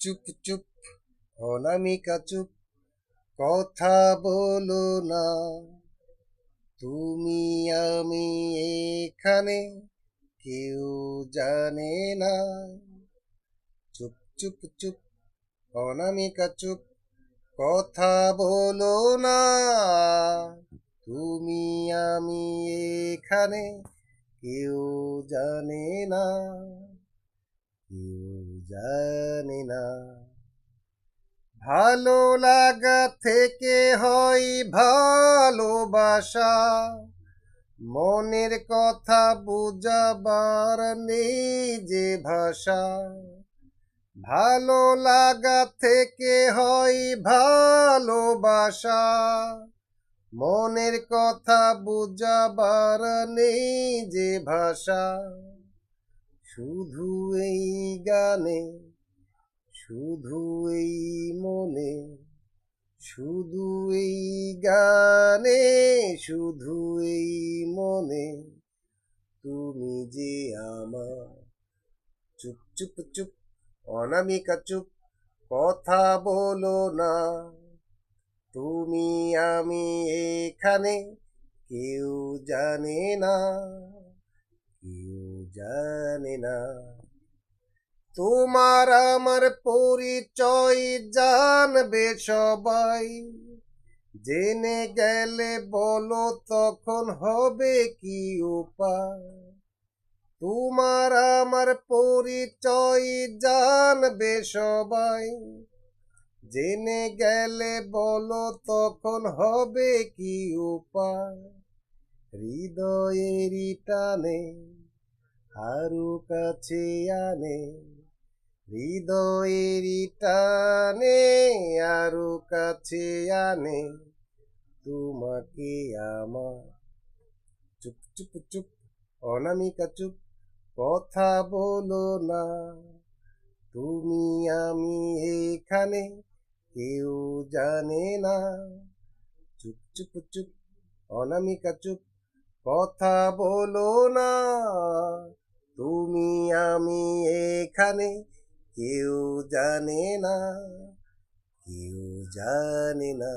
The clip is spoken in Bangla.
চুপ চুপ অনামিকা চুপ, কথা বলো না। তুমি আমি এখানে, কেউ জানে না। চুপ চুপ চুপ অনামিকা চুপ, কথা বলো না। তুমি আমি এখানে, কেউ জানে না, কেউ জানে না। ভালো লাগা থেকে হয় ভালোবাসা, মনের কথা বুঝাবার নেই যে ভাষা। ভালো লাগা থেকে হয় ভালোবাসা, মনের কথা বুঝাবার নেই যে ভাষা। শুধু এই গানে, শুধু এই মনে, শুধু এই গানে, শুধু এই মনে, তুমি যে আমার। চুপ চুপ চুপ অনামিকা চুপ, কথা বলো না। তুমি আমি এখানে, কেউ জানে না, কেউ জানে না। তোমার আমার পরিচয় জানবে সবাই, জেনে গেলে বলো তখন হবে কি উপায়। তোমার আমার পরিচয় জানবে সবাই, জেনে গেলে বলো তখন হবে কি উপায়। হৃদয়েরই টানে আরো কাছে আনে, হৃদয়েরই টানে আরো কাছে আনে তোমাকে আমার। চুপ চুপ চুপ অনামিকা চুপ, কথা বলো না। তুমি আমি এখানে, কেউ জানে না। চুপ চুপ চুপ অনামিকা চুপ, কথা বলো না। তুমি আমি এখানে, কেউ জানে না, কেউ জানে না।